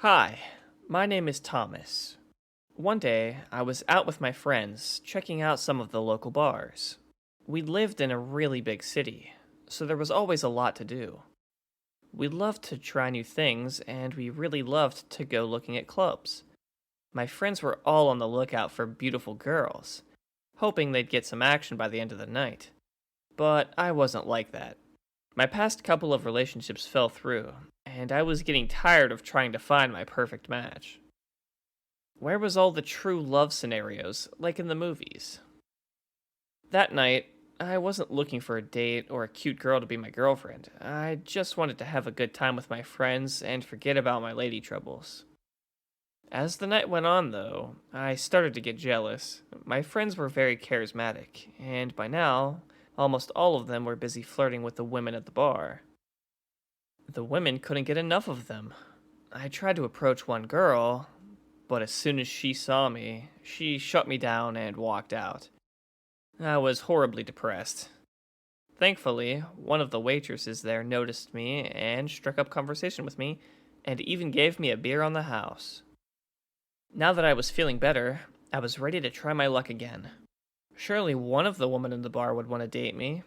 Hi, my name is Thomas. One day, I was out with my friends checking out some of the local bars. We lived in a really big city, so there was always a lot to do. We loved to try new things, and we really loved to go looking at clubs. My friends were all on the lookout for beautiful girls, hoping they'd get some action by the end of the night. But I wasn't like that. My past couple of relationships fell through, and I was getting tired of trying to find my perfect match. Where was all the true love scenarios, like in the movies? That night, I wasn't looking for a date or a cute girl to be my girlfriend. I just wanted to have a good time with my friends and forget about my lady troubles. As the night went on, though, I started to get jealous. My friends were very charismatic, and by now, almost all of them were busy flirting with the women at the bar. The women couldn't get enough of them. I tried to approach one girl, but as soon as she saw me, she shut me down and walked out. I was horribly depressed. Thankfully, one of the waitresses there noticed me and struck up conversation with me, and even gave me a beer on the house. Now that I was feeling better, I was ready to try my luck again. Surely one of the women in the bar would want to date me.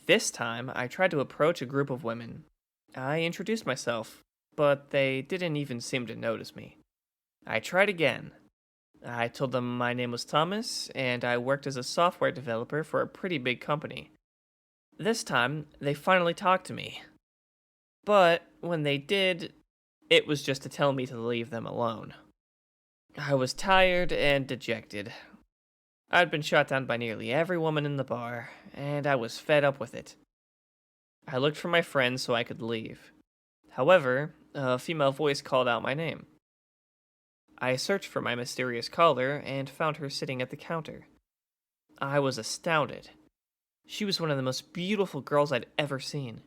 This time, I tried to approach a group of women. I introduced myself, but they didn't even seem to notice me. I tried again. I told them my name was Thomas, and I worked as a software developer for a pretty big company. This time, they finally talked to me. But when they did, it was just to tell me to leave them alone. I was tired and dejected. I'd been shot down by nearly every woman in the bar, and I was fed up with it. I looked for my friends so I could leave. However, a female voice called out my name. I searched for my mysterious caller and found her sitting at the counter. I was astounded. She was one of the most beautiful girls I'd ever seen.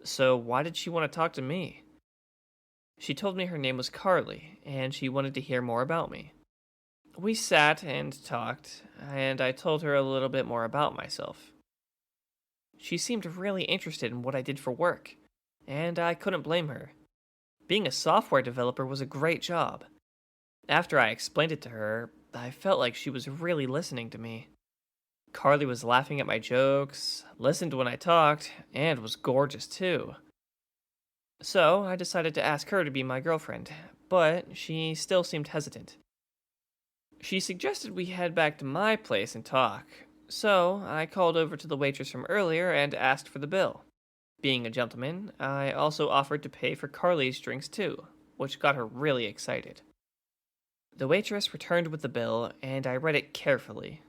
So why did she want to talk to me? She told me her name was Carly, and she wanted to hear more about me. We sat and talked, and I told her a little bit more about myself. She seemed really interested in what I did for work, and I couldn't blame her. Being a software developer was a great job. After I explained it to her, I felt like she was really listening to me. Carly was laughing at my jokes, listened when I talked, and was gorgeous too. So I decided to ask her to be my girlfriend, but she still seemed hesitant. She suggested we head back to my place and talk, so I called over to the waitress from earlier and asked for the bill. Being a gentleman, I also offered to pay for Carly's drinks too, which got her really excited. The waitress returned with the bill, and I read it carefully.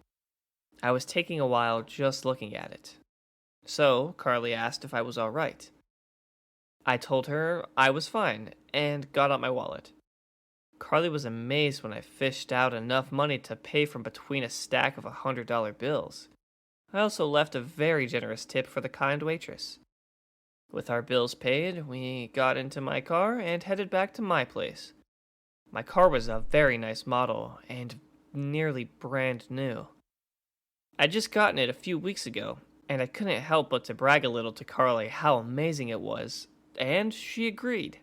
I was taking a while just looking at it. So, Carly asked if I was alright. I told her I was fine, and got out my wallet. Carly was amazed when I fished out enough money to pay from between a stack of $100 bills. I also left a very generous tip for the kind waitress. With our bills paid, we got into my car and headed back to my place. My car was a very nice model, and nearly brand new. I'd just gotten it a few weeks ago, and I couldn't help but to brag a little to Carly how amazing it was, and she agreed.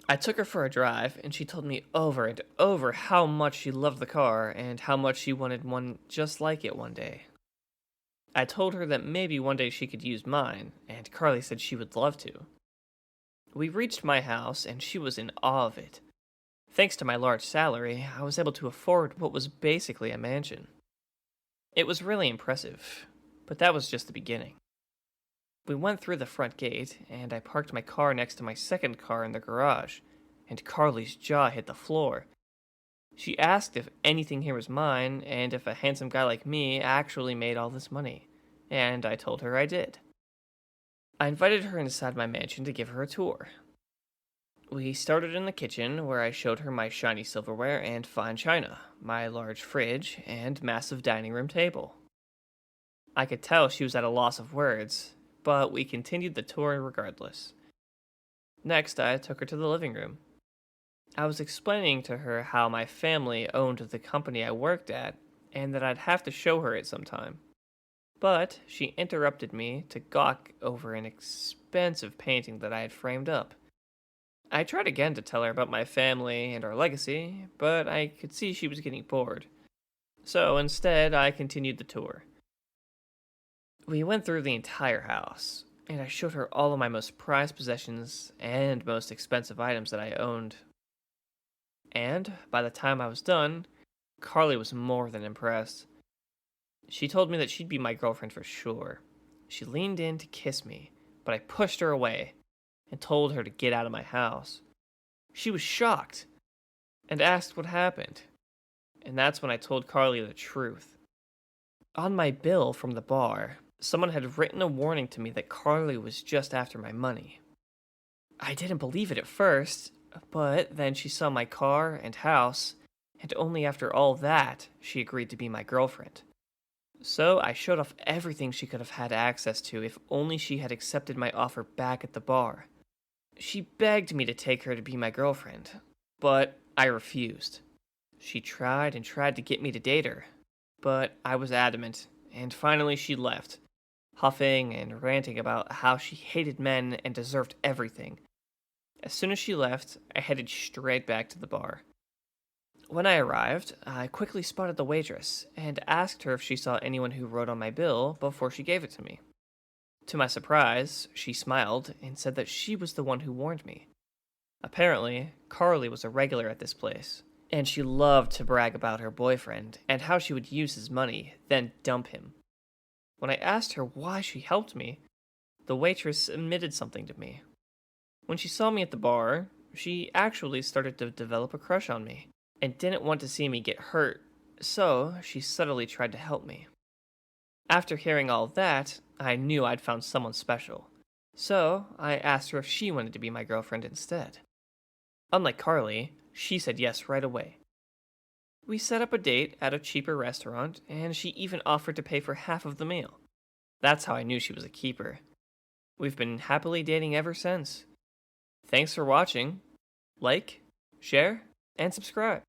I took her for a drive, and she told me over and over how much she loved the car, and how much she wanted one just like it one day. I told her that maybe one day she could use mine, and Carly said she would love to. We reached my house, and she was in awe of it. Thanks to my large salary, I was able to afford what was basically a mansion. It was really impressive, but that was just the beginning. We went through the front gate, and I parked my car next to my second car in the garage, and Carly's jaw hit the floor. She asked if anything here was mine, and if a handsome guy like me actually made all this money, and I told her I did. I invited her inside my mansion to give her a tour. We started in the kitchen, where I showed her my shiny silverware and fine china, my large fridge, and massive dining room table. I could tell she was at a loss of words, but we continued the tour regardless. Next, I took her to the living room. I was explaining to her how my family owned the company I worked at, and that I'd have to show her it sometime. But she interrupted me to gawk over an expensive painting that I had framed up. I tried again to tell her about my family and our legacy, but I could see she was getting bored. So instead, I continued the tour. We went through the entire house, and I showed her all of my most prized possessions and most expensive items that I owned. And by the time I was done, Carly was more than impressed. She told me that she'd be my girlfriend for sure. She leaned in to kiss me, but I pushed her away and told her to get out of my house. She was shocked and asked what happened, and that's when I told Carly the truth. On my bill from the bar, someone had written a warning to me that Carly was just after my money. I didn't believe it at first, but then she saw my car and house, and only after all that she agreed to be my girlfriend. So I showed off everything she could have had access to if only she had accepted my offer back at the bar. She begged me to take her to be my girlfriend, but I refused. She tried and tried to get me to date her, but I was adamant, and finally she left, huffing and ranting about how she hated men and deserved everything. As soon as she left, I headed straight back to the bar. When I arrived, I quickly spotted the waitress and asked her if she saw anyone who wrote on my bill before she gave it to me. To my surprise, she smiled and said that she was the one who warned me. Apparently, Carly was a regular at this place, and she loved to brag about her boyfriend and how she would use his money, then dump him. When I asked her why she helped me, the waitress admitted something to me. When she saw me at the bar, she actually started to develop a crush on me and didn't want to see me get hurt, so she subtly tried to help me. After hearing all that, I knew I'd found someone special, so I asked her if she wanted to be my girlfriend instead. Unlike Carly, she said yes right away. We set up a date at a cheaper restaurant, and she even offered to pay for half of the meal. That's how I knew she was a keeper. We've been happily dating ever since. Thanks for watching. Like, share, and subscribe.